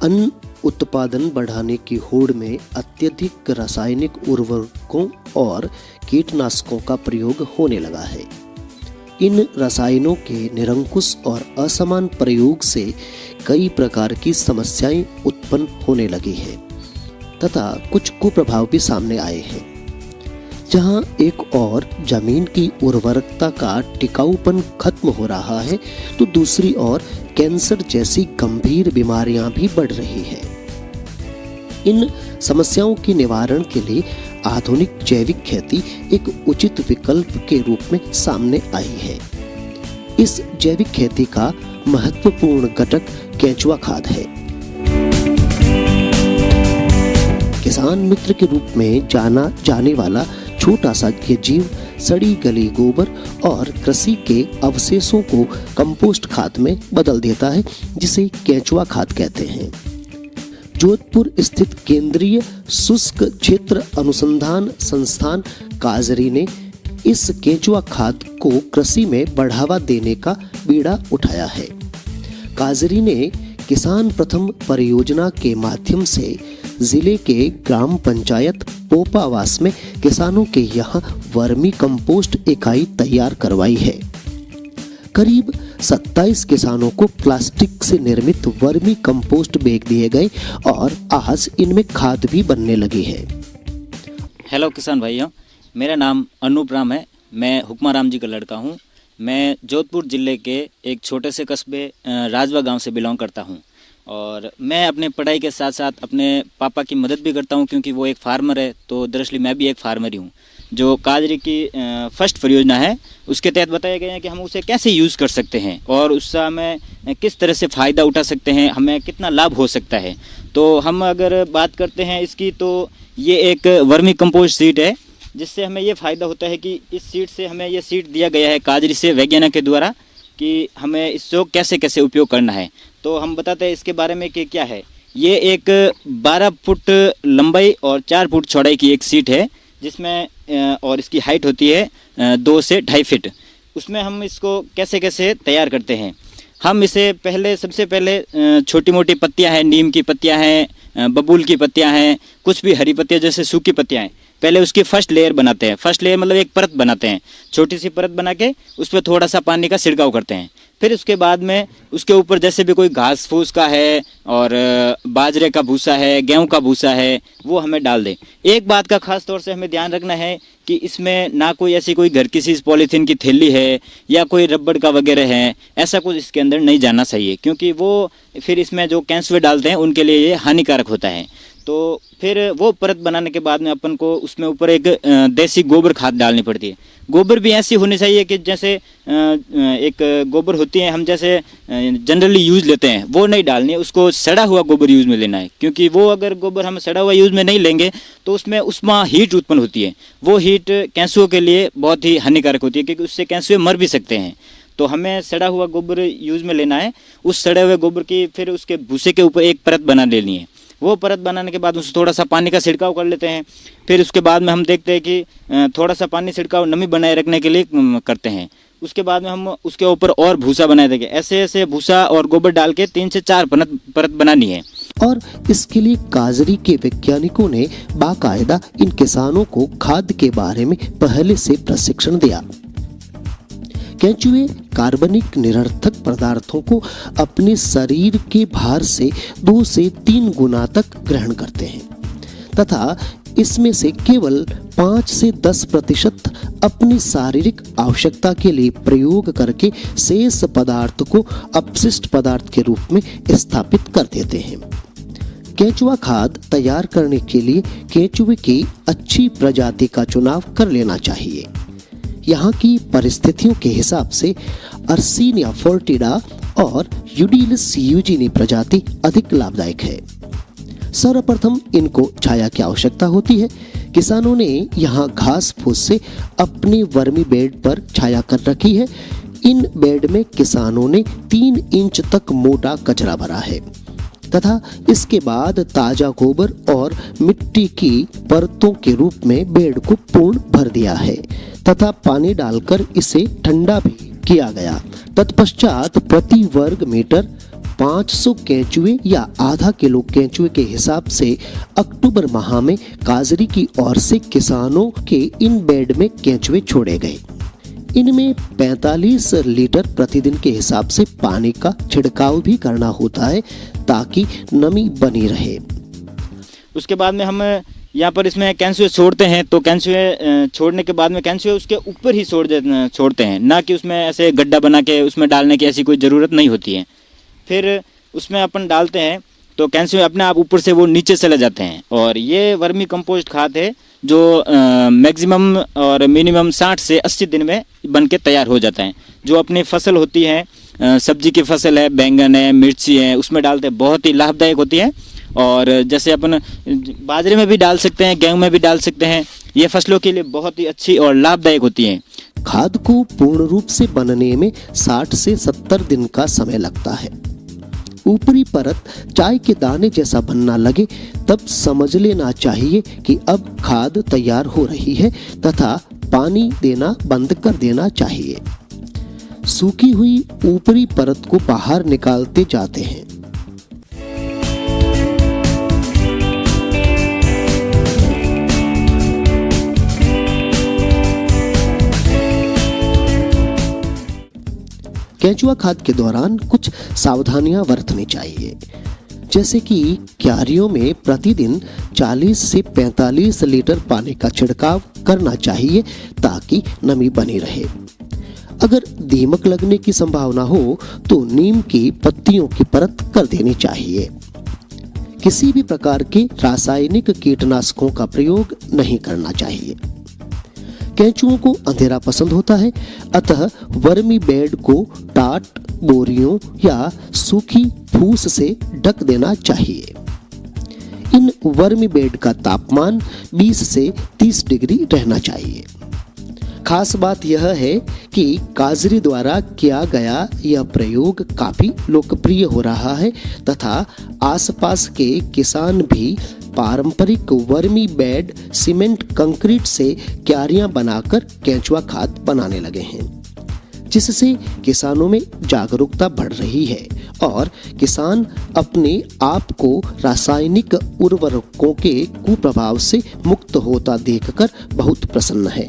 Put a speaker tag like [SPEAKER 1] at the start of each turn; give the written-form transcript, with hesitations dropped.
[SPEAKER 1] अन्न उत्पादन बढ़ाने की होड़ में अत्यधिक रासायनिक उर्वरकों और कीटनाशकों का प्रयोग होने लगा है। इन रसायनों के निरंकुश और असमान प्रयोग से कई प्रकार की समस्याएं उत्पन्न होने लगी हैं तथा कुछ कुप्रभाव भी सामने आए हैं। जहां एक और जमीन की उर्वरकता का टिकाऊपन खत्म हो रहा है, तो दूसरी ओर कैंसर जैसी गंभीर बीमारियां भी बढ़ रही हैं। इन समस्याओं के निवारण के लिए आधुनिक जैविक खेती एक उचित विकल्प के रूप में सामने आई है। इस जैविक खेती का महत्वपूर्ण घटक केंचुआ खाद है। किसान मित्र के रूप में जाना जाने वाला छोटा सा ये जीव सड़ी गली गोबर और कृषि के अवशेषों को कंपोस्ट खाद में बदल देता है, जिसे केंचुआ खाद कहते हैं। जोधपुर स्थित केंद्रीय शुष्क क्षेत्र अनुसंधान संस्थान काजरी ने इस केंचुआ खाद को कृषि में बढ़ावा देने का बीड़ा उठाया है। काजरी ने किसान प्रथम परियोजना के माध्यम से जिले के ग्राम पंचायत पोपावास में किसानों के यहाँ वर्मी कंपोस्ट इकाई तैयार करवाई है। करीब 27 किसानों को प्लास्टिक से निर्मित वर्मी कंपोस्ट बेच दिए गए और आज इनमें खाद भी बनने लगी है।
[SPEAKER 2] हेलो किसान भाइयों, मेरा नाम अनूप राम है। मैं हुक्मा राम जी का लड़का हूँ। मैं जोधपुर ज़िले के एक छोटे से कस्बे राजवा गांव से बिलोंग करता हूँ और मैं अपने पढ़ाई के साथ साथ अपने पापा की मदद भी करता हूँ, क्योंकि वो एक फार्मर है। तो दरअसल मैं भी एक फार्मर ही हूँ। जो काजरी की फर्स्ट परियोजना है, उसके तहत बताया गया है कि हम उसे कैसे यूज़ कर सकते हैं और उससे हमें किस तरह से फ़ायदा उठा सकते हैं, हमें कितना लाभ हो सकता है। तो हम अगर बात करते हैं इसकी, तो ये एक वर्मी कंपोस्ट सीट है, जिससे हमें ये फ़ायदा होता है कि इस सीट से हमें ये सीट दिया गया है काजरी से वैज्ञानिक के द्वारा कि हमें इसको कैसे कैसे उपयोग करना है। तो हम बताते हैं इसके बारे में कि क्या है। ये एक 12 फुट लंबाई और 4 फुट चौड़ाई की एक सीट है, जिसमें और इसकी हाइट होती है 2 से 2.5 फीट। उसमें हम इसको कैसे कैसे तैयार करते हैं। हम इसे सबसे पहले छोटी मोटी पत्तियां हैं, नीम की पत्तियां हैं, बबूल की पत्तियां हैं, कुछ भी हरी पत्तियां जैसे सूखी पत्तियां हैं, पहले उसकी फर्स्ट लेयर बनाते हैं। फर्स्ट लेयर मतलब एक परत बनाते हैं, छोटी सी परत बना के उस पर थोड़ा सा पानी का छिड़काव करते हैं। फिर उसके बाद में उसके ऊपर जैसे भी कोई घास फूस का है और बाजरे का भूसा है, गेहूं का भूसा है, वो हमें डाल दें। एक बात का खास तौर से हमें ध्यान रखना है कि इसमें ना कोई ऐसी कोई घर की चीज़ पॉलीथीन की थैली है या कोई रबड़ का वगैरह है, ऐसा कुछ इसके अंदर नहीं जाना चाहिए, क्योंकि वो फिर इसमें जो केंचुए डालते हैं उनके लिए ये हानिकारक होता है। तो फिर वो परत बनाने के बाद में अपन को उसमें ऊपर एक देसी गोबर खाद डालनी पड़ती है। गोबर भी ऐसी होनी चाहिए कि जैसे एक गोबर होती है हम जैसे जनरली यूज़ लेते हैं, वो नहीं डालनी है, उसको सड़ा हुआ गोबर यूज़ में लेना है। क्योंकि वो अगर गोबर हम सड़ा हुआ यूज़ में नहीं लेंगे तो उसमें हीट उत्पन्न होती है। वो हीट केंचुओं के लिए बहुत ही हानिकारक होती है, क्योंकि उससे केंचुए मर भी सकते हैं। तो हमें सड़ा हुआ गोबर यूज़ में लेना है। उस सड़े हुए गोबर की फिर उसके भूसे के ऊपर एक परत बना लेनी है। वो परत बनाने के बाद उससे थोड़ा सा पानी का छिड़काव कर लेते हैं। फिर उसके बाद में हम देखते हैं कि थोड़ा सा पानी छिड़काव नमी बनाए रखने के लिए करते हैं। उसके बाद में हम उसके ऊपर और भूसा बनाए देंगे। ऐसे ऐसे भूसा और गोबर डाल के 3 से 4 परत बनानी है।
[SPEAKER 1] और इसके लिए काजरी के वैज्ञानिकों ने बाकायदा इन किसानों को खाद के बारे में पहले से प्रशिक्षण दिया। केंचुए कार्बनिक निरर्थक पदार्थों को अपने शरीर के भार से 2 से 3 गुना तक ग्रहण करते हैं तथा इसमें से केवल 5 से 10% अपनी शारीरिक आवश्यकता के लिए प्रयोग करके शेष पदार्थ को अपशिष्ट पदार्थ के रूप में स्थापित कर देते हैं। केंचुआ खाद तैयार करने के लिए केंचुए की अच्छी प्रजाति का चुनाव कर लेना चाहिए। यहाँ की परिस्थितियों के हिसाब से अर्सीनिया फोर्टिडा और यूडिलिस यूजीनी प्रजाति अधिक लाभदायक है। सर्वप्रथम इनको छाया की आवश्यकता होती है। किसानों ने यहाँ घास फूस से अपने वर्मी बेड पर छाया कर रखी है। इन बेड में किसानों ने 3 इंच तक मोटा कचरा भरा है तथा इसके बाद ताजा गोबर और मिट्टी की परतों के रूप में बेड को पूर्ण भर दिया है तथा पानी डालकर इसे ठंडा भी किया गया। तत्पश्चात प्रति वर्ग मीटर 500 केंचुए या आधा किलो केंचुए के हिसाब से अक्टूबर माह में काजरी की ओर से किसानों के इन बेड में केंचुए छोड़े गए। इनमें 45 लीटर प्रतिदिन के हिसाब से पानी का छिड़काव भी करना होता है ताकि नमी बनी रहे।
[SPEAKER 2] उसके बाद में हम यहाँ पर इसमें केंचुए छोड़ते हैं, तो केंचुए छोड़ने के बाद में केंचुए उसके ऊपर ही छोड़ते हैं, ना कि उसमें ऐसे गड्ढा बना के उसमें डालने की ऐसी कोई ज़रूरत नहीं होती है। फिर उसमें अपन डालते हैं तो केंचुए अपने आप ऊपर से वो नीचे चले जाते हैं। और ये वर्मी कंपोस्ट खाद है जो मैक्सिमम और मिनिमम 60 से 80 दिन में बन के तैयार हो जाता है। जो अपनी फसल होती है, सब्जी की फसल है, बैंगन है, मिर्ची है, उसमें डालते हैं, बहुत ही लाभदायक होती है। और जैसे अपन बाजरे में भी डाल सकते हैं, गेहूं में भी डाल सकते हैं, ये फसलों के लिए बहुत ही अच्छी और लाभदायक होती है।
[SPEAKER 1] खाद को पूर्ण रूप से बनने में 60 से 70 दिन का समय लगता है। ऊपरी परत चाय के दाने जैसा बनना लगे तब समझ लेना चाहिए कि अब खाद तैयार हो रही है तथा पानी देना बंद कर देना चाहिए। सूखी हुई ऊपरी परत को बाहर निकालते जाते हैं। केंचुआ खाद के दौरान कुछ सावधानियां बरतनी चाहिए, जैसे कि क्यारियों में प्रतिदिन 40 से 45 लीटर पानी का छिड़काव करना चाहिए ताकि नमी बनी रहे। अगर दीमक लगने की संभावना हो तो नीम की पत्तियों की परत कर देनी चाहिए। किसी भी प्रकार के रासायनिक कीटनाशकों का प्रयोग नहीं करना चाहिए। केंचुओं को अंधेरा पसंद होता है, अतः वर्मी बेड को टाट, बोरियों या सूखी फूस से ढक देना चाहिए। इन वर्मी बेड का तापमान 20 से 30 डिग्री रहना चाहिए। खास बात यह है कि काजरी द्वारा किया गया यह प्रयोग काफी लोकप्रिय हो रहा है तथा आसपास के किसान भी पारंपरिक वर्मी बेड सीमेंट कंक्रीट से क्यारियां बनाकर केंचुआ खाद बनाने लगे हैं, जिससे किसानों में जागरूकता बढ़ रही है और किसान अपने आप को रासायनिक उर्वरकों के कुप्रभाव से मुक्त होता देखकर बहुत प्रसन्न है।